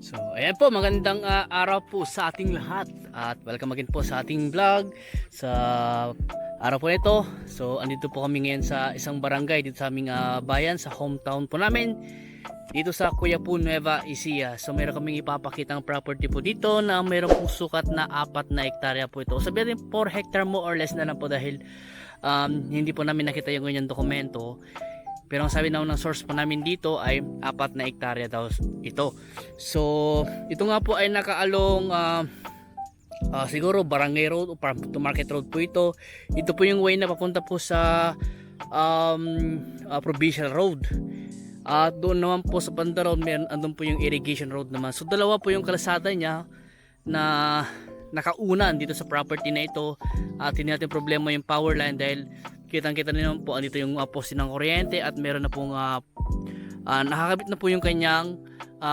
So, ayan po, magandang araw po sa ating lahat at welcome again po sa ating vlog sa araw po nito. So, andito po kami ngayon sa isang barangay dito sa aming bayan, sa hometown po namin dito sa Quiapo, Nueva Ecija. So, meron kaming ipapakitang property po dito na meron pong sukat na 4 na hektarya po ito. Sabihin natin 4 hectare mo or less na lang po dahil hindi po namin nakita yung ganyan dokumento. Pero ang sabi ng source po namin dito ay 4 na hektarya daw ito. So, ito nga po ay nakaalong siguro Barangay Road o Farm to Market Road po ito. Ito po yung way na papunta po sa Provincial Road. At doon naman po sa Banda Road, andun po yung Irrigation Road naman. So, dalawa po yung kalsada niya na nakaunan dito sa property na ito. At hindi natin problema yung power line dahil kitang-kita naman po andito yung poste ng kuryente at meron na pong nakakabit na po yung kanyang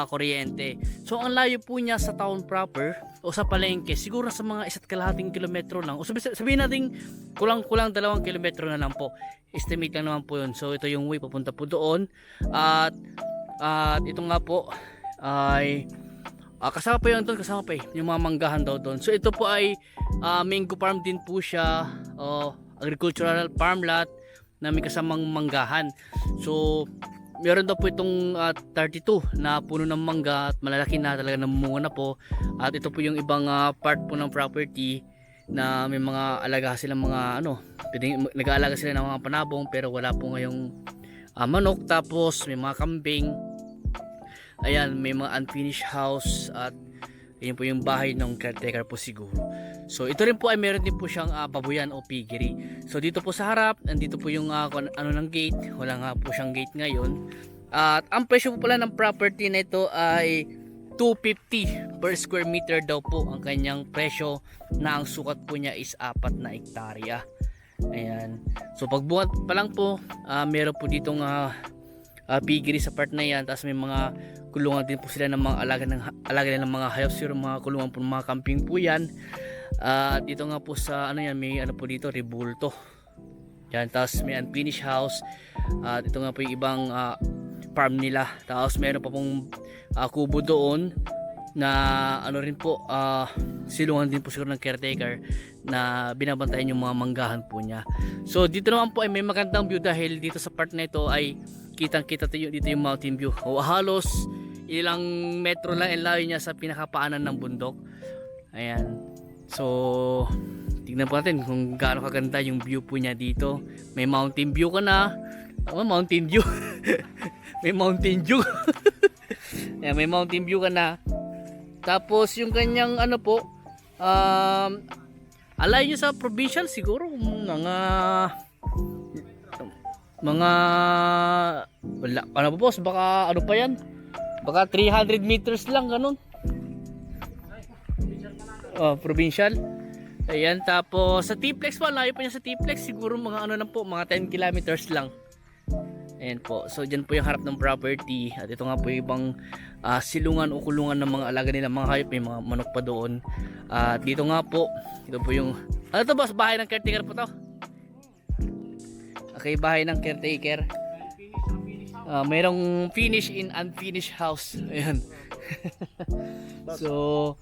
kuryente. So ang layo po niya sa town proper o sa palengke siguro sa mga 1.5 kilometro lang. O sabihin natin kulang-kulang 2 kilometro na lang po. Estimate lang naman po yun. So ito yung way papunta po doon. At ito nga po ay kasama pa yun doon, kasama pa yung mga manggahan daw doon. So ito po ay mango farm din po siya. Agricultural farm lot na may kasamang manggahan. So meron daw po itong 32 na puno ng mangga at malalaki na talaga, namumunga na po. At ito po yung ibang part po ng property na may mga alaga silang mga nag-aalaga sila ng mga panabong pero wala po ngayong manok. Tapos may mga kambing, ayan, may mga unfinished house at yun po yung bahay ng caretaker po siguro. So ito rin po ay meron din po siyang babuyan o piggery. So dito po sa harap, nandito po yung ng gate. Wala nga po siyang gate ngayon. At ang presyo po pala ng property na ito ay 250 per square meter daw po ang kanyang presyo, na ang sukat po niya is 4 na hektarya. Ayan. So pagbuhat pa lang po, meron po ditong piggery sa part na yan. Tapos may mga kulungan din po sila ng mga alaga ng mga hayop, siguro mga kulungan po ng mga camping po yan. Dito nga po sa may po dito, rebulto yan. Tapos may unfinished house. Ito nga po yung ibang farm nila. Tapos meron pa pong kubo doon na rin po, silungan din po siguro ng caretaker na binabantayan yung mga manggahan po niya. So dito naman po ay may magandang view dahil dito sa part na ito ay kitang kita dito yung mountain view. O halos ilang metro lang ang layo niya sa pinakapaanan ng bundok. Ayan. So tignan po natin kung gaano kaganda yung view po niya dito. May mountain view ka na. Mountain view. May mountain view. Ayan, may mountain view ka na. Tapos yung kanyang alay nyo sa provincial siguro mga wala po boss, baka pa yan, baka 300 meters lang ganun. Provincial. Ayan, tapos sa T-Plex pa, layo pa niya sa T-Plex, siguro mga mga 10 kilometers lang. Ayan po, so dyan po yung harap ng property. At ito nga po yung ibang silungan o kulungan ng mga alaga nila, mga hayop, may mga manok pa doon. At dito nga po, ito po yung to boss, bahay ng caretaker po to. Okay, bahay ng caretaker. Mayroong finish in unfinished house. Ayan. So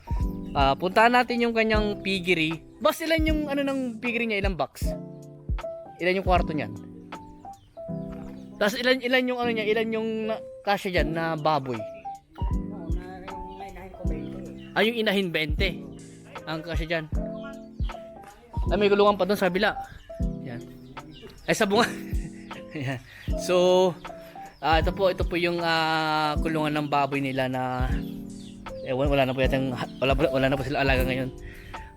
puntahan natin yung kanyang piggery. Boss, ilan yung ng piggery niya, ilang box? Ilan yung kwarto niyan? Tapos ilan yung niya, ilan yung kasya diyan na baboy? Yung inahin 20 ang kasya diyan. May kulungan pa doon sa kabila. Yan. Ay, sa bunga. Yan. So ito po yung kulungan ng baboy nila na wala na po yatang wala na po sila alaga ngayon.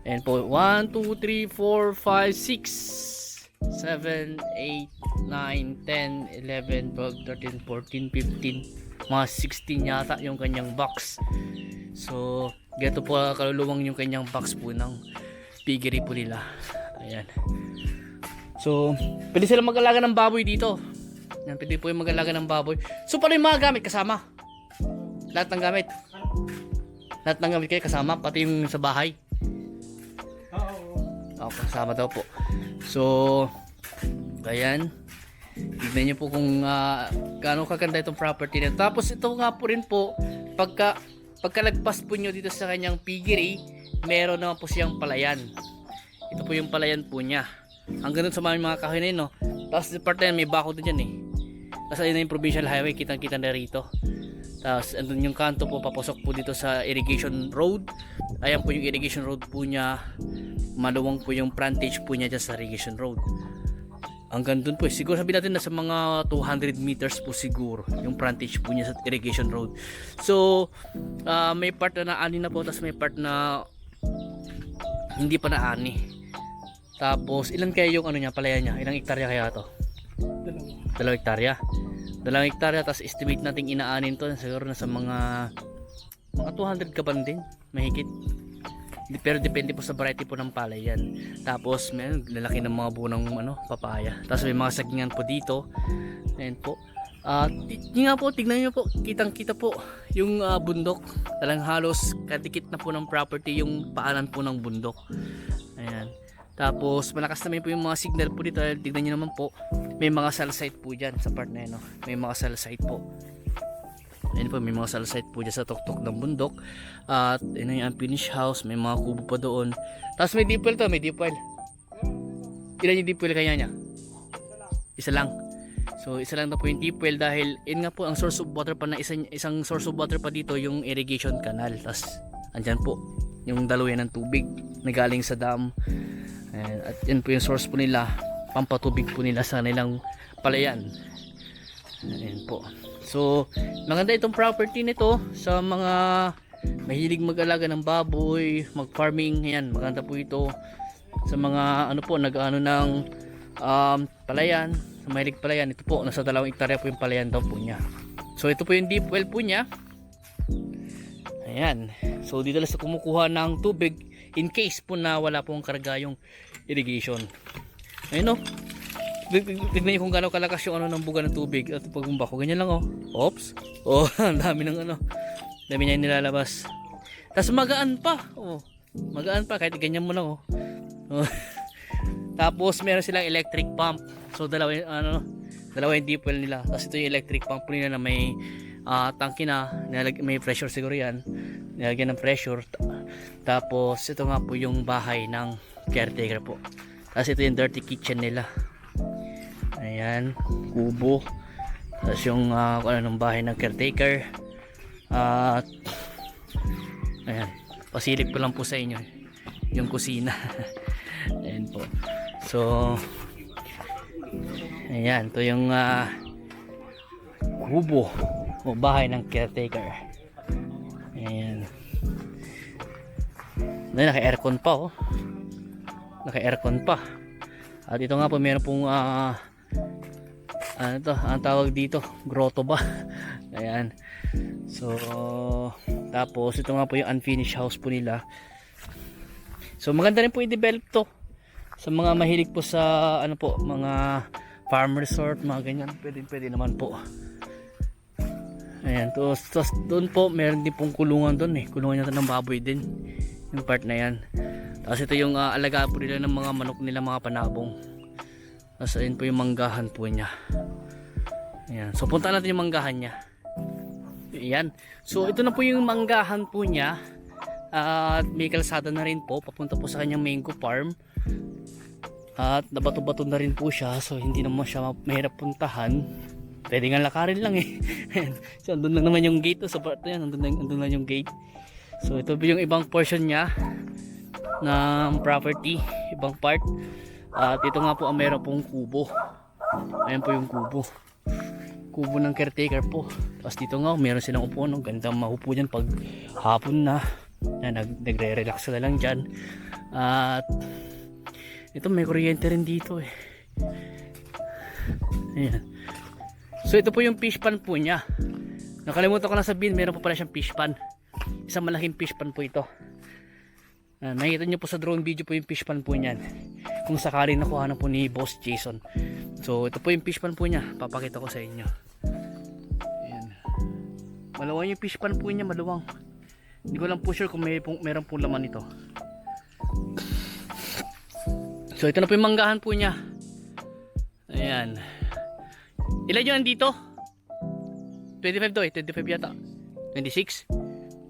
Ayan po, 1, 2, 3, 4, 5, 6 7, 8, 9, 10, 11, 12, 13, 14, 15, mga 16 yata yung kanyang box. So gato po kaluluwang yung kanyang box po ng piggery po nila. Ayan. So pwede sila mag-alaga ng baboy dito. Yan, pwede po yung mag-alaga ng baboy. So paano yung mga gamit kasama? Lahat ng gamit kayo kasama, pati yung sa bahay. Kasama daw po. So ayan, tignan nyo po kung gaano kaganda itong property na. Tapos ito nga po rin po, pagka pagkalagpas po nyo dito sa kanyang piggery, meron naman po siyang palayan. Ito po yung palayan po niya. Hanggang dun sa mga kahoy na yun, no? Tapos sa part na yan, may bako din yan eh. Tapos ayun na yung provincial highway, kitang-kita na rito. Tapos andun yung kanto po, papasok po dito sa irrigation road. Ayan po yung irrigation road po niya. Maluwang po yung frontage po niya dyan sa irrigation road. Hanggang dun po, siguro sabihin natin na sa mga 200 meters po siguro yung frontage po niya sa irrigation road. So may part na naani na po, tapos may part na hindi pa naani. Tapos ilan kaya yung ano niya, palaya niya? Ilang hektarya kaya to? 2 hektarya. 2 hektarya, tapos estimate nating inaanin to siguro na sa mga 200 ka ban din, mahigit. Pero depende po sa variety po ng palay yan. Tapos may lalaki ng mga bunang papaya. Tapos may mga sagingan po dito. Ayan po. Yun nga po, tignan nyo po, kitang kita po yung bundok. Talang halos kadikit na po ng property yung paanan po ng bundok. Ayan. Tapos malakas naman po yung mga signal po dito. Tignan nyo naman po, may mga cell site po dyan sa part na yun. May mga cell site po. Ayan po, may mga cell site po dyan sa tuktok ng bundok. At yun yung unfinished house, may mga kubo pa doon. Tapos may deep well to, may deep well. Ilan yung deep well kaya niya? Isa lang. So isa lang na po yung deep well dahil yun nga po ang source of water pa na isang source of water pa dito yung irrigation canal. Tapos andyan po yung daloy ng tubig na galing sa dam. Ayan, at yun po yung source po nila, pampatubig po nila sa nilang palayan. Ayan po. So maganda itong property nito sa mga mahilig mag-alaga ng baboy, mag-farming. Ayan, maganda po ito sa mga nag-ano ng palayan, sa mahilig palayan. Ito po, nasa 2 hektarya po yung palayan daw po niya. So ito po yung deep well po niya. Ayan. So dito lang sa kumukuha ng tubig in case po na wala pong karga yung irrigation. Ayun o. Tignan nyo kung gano'ng kalakas yung ng buga ng tubig at pagbumba ko. Ganyan lang o. Oops. Oh, ang dami ng dami niya nilalabas. Tapos magaan pa. Oh, magaan pa kahit ganyan mo lang o. Oh. Tapos meron silang electric pump. So dalawa yung deep well nila. Tapos ito yung electric pump nila na may tangke na, may pressure siguro yan. Nilagyan ng pressure. Tapos ito nga po yung bahay ng caretaker po. Tapos ito yung dirty kitchen nila. Ayan, kubo. Tapos yung ng bahay ng caretaker. At ayan, pasilip ko lang po sa inyo yung kusina. Ayan po. So ayan, ito yung kubo o bahay ng caretaker. Ayan. Naka-aircon pa oh. Naka-aircon pa. At ito nga po, meron pong ang tawag dito, grotto ba? Ayan. So tapos ito nga po yung unfinished house po nila. So maganda rin po i-develop to sa mga mahilig po sa mga farm resort, mga ganyan. Pwede naman po. Ayan, tapos doon po meron din pong kulungan doon kulungan natin ng baboy din yung part na yan. Tapos ito yung alagaan po nila ng mga manok nila, mga panabong. Tapos ayun po yung manggahan po niya. Ayan, so punta natin yung manggahan niya. Ayan, so ito na po yung manggahan po niya. At may kalsada na rin po papunta po sa kanyang mango farm. At nabato-bato na rin po siya, so hindi naman siya mahirap puntahan. Pwede nga lakarin lang So andun lang naman yung gate sa part na yan. Andun lang yung gate. So ito po yung ibang portion niya ng property, ibang part. At ito nga po ang meron pong kubo. Ayan po yung kubo ng caretaker po. Tapos dito nga meron silang upuan, gandang mahupo dyan pag hapon na nagre-relax na lang dyan. At ito may kuryente rin dito Ayan. So ito po yung fish pan po niya. Nakalimutan ko lang sabihin, meron po pala siyang fish pan. Isang malaking fish pan po ito. Nakikita nyo po sa drone video po yung fish pan po niyan. Kung sakali nakuha na po ni Boss Jason. So ito po yung fish pan po niya. Papakita ko sa inyo. Ayan. Maluwang yung fish pan po niya, maluwang. Hindi ko lang po sure kung meron po laman ito. So ito na po yung manggahan po niya. Ayan. Ilan yun andito? 25 to 25 yata. 26.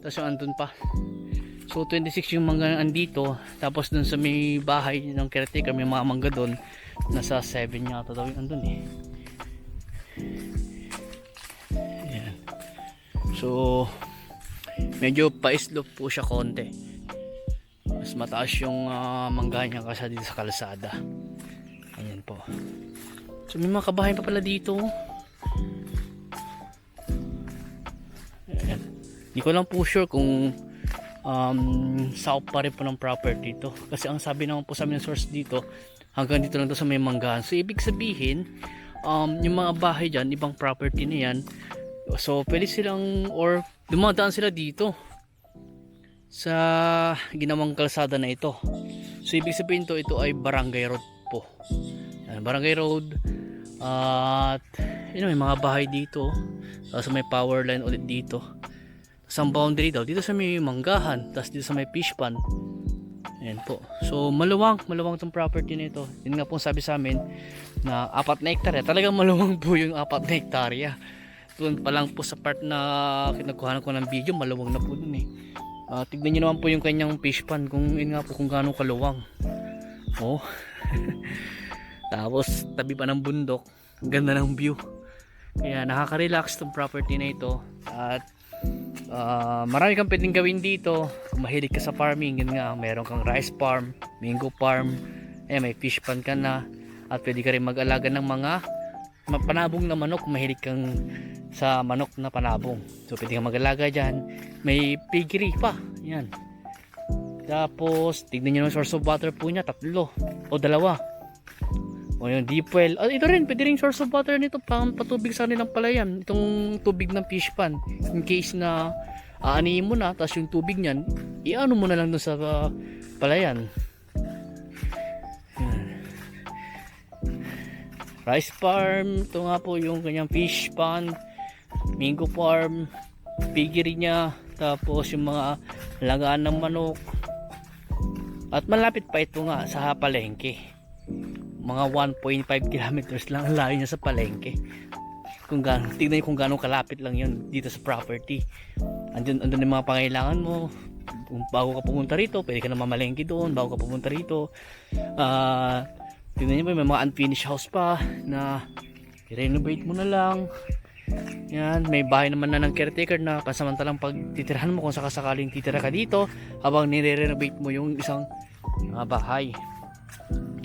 Tapos yung andun pa. So 26 yung mangga andito. Tapos dun sa may bahay ng caretaker, may mga mangga dun. Nasa 7 yata daw yung andun eh. Ayan. So medyo pa-slope po siya konti. Mas mataas yung mangga niya kasi dito sa kalsada. Ayan po. So may mga kabahay pa pala dito. Ayan. Hindi ko lang po sure kung south pa rin po ng property ito. Kasi ang sabi naman po sa amin ng source dito, hanggang dito lang to sa may manggahan. So ibig sabihin, yung mga bahay dyan, ibang property na yan. So pwede silang, or dumadaan sila dito sa ginawang kalsada na ito. So ibig sabihin ito ay barangay road po. Barangay road. At may mga bahay dito. Tapos may power line ulit dito. Tapos ang boundary daw dito sa may manggahan. Tapos dito sa may fish pond. Ayan po. So maluwang tong property na ito. Yun nga po sabi sa amin na 4 na hektarya. Talagang maluwang po yung 4 na hektarya. Doon pa lang po sa part na kinagkuhanan ko ng video, maluwang na po dun eh. Tignan nyo naman po yung kanyang fish pond kung yun nga po kung gaano kaluwang. Oh. Tapos tabi pa ng bundok. Ang ganda ng view. Kaya nakaka-relax tong property na ito. At marami kang pwedeng gawin dito. Kung mahilig ka sa farming, yun nga, meron kang rice farm, mango farm, may fish pond ka na. At pwede ka rin mag-alaga ng mga panabong na manok kung mahilig kang sa manok na panabong. So pwede kang mag-alaga dyan. May piggery pa. Yan. Tapos tignan nyo yung source of water po niya, 3 o 2. O yung deep well. Ito rin, pwede rin source of water nito, patubig sa nilang palayan. Itong tubig ng fish pond. In case na aanihin mo na, tapos yung tubig niyan, iano mo na lang dun sa palayan. Yan. Rice farm, ito nga po yung kanyang fish pond, mango farm, piggery niya, tapos yung mga lagaan ng manok. At malapit pa ito nga sa palengke. Mga 1.5 kilometers lang ang layo niya sa palengke. Tignan niyo kung gaano kalapit lang yun dito sa property. Andun yung mga pangailangan mo. Kung bago ka pumunta rito, pwede ka na mamalengke doon bago ka pumunta rito. Tignan niyo may mga unfinished house pa na i-renovate mo na lang. Yan, may bahay naman na ng caretaker na pansamantalang pagtitirahan mo kung sakasakaling titira ka dito habang nire-renovate mo yung isang bahay.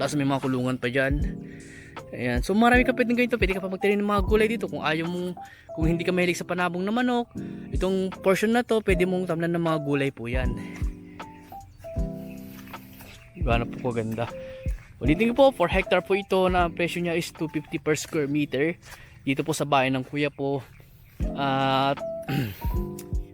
Tapos may mga kulungan pa dyan. Ayan. So marami ka pwedeng ganito. Pwede ka pa magtanim ng mga gulay dito. Kung ayaw mo, kung hindi ka mahilig sa panabong na manok, itong portion na to pwede mong tamnan ng mga gulay po yan. Gano'n po kaganda. Ulitin ko po, 4 hectare po ito na presyo niya is 250 per square meter. Dito po sa bahay ng kuya po. At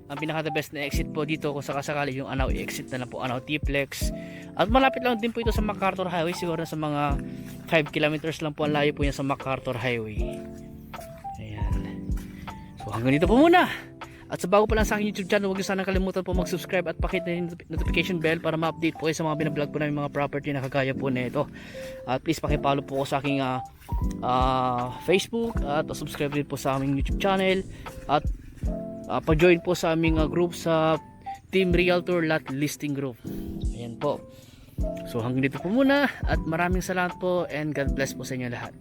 ang pinaka the best na exit po dito kung sakasakali yung Anao exit na lang po, Anao T-Plex. At malapit lang din po ito sa MacArthur Highway, siguro na sa mga 5 kilometers lang po ang layo po niya sa MacArthur Highway. Ayan. So hanggang dito po muna. At sa bago pa lang sa aking YouTube channel, huwag niyo sana kalimutan po mag-subscribe at pakit na yung notification bell para ma-update po kayo sa mga binablog po namin mga property na kagaya po na ito. At please pakipollow po ko sa aking Facebook at subscribe din po sa aming YouTube channel. At pa-join po sa aming group sa Team Realtor Lot Listing Group. Ayan po. So hanggang dito po muna at maraming salamat po and God bless po sa inyo lahat.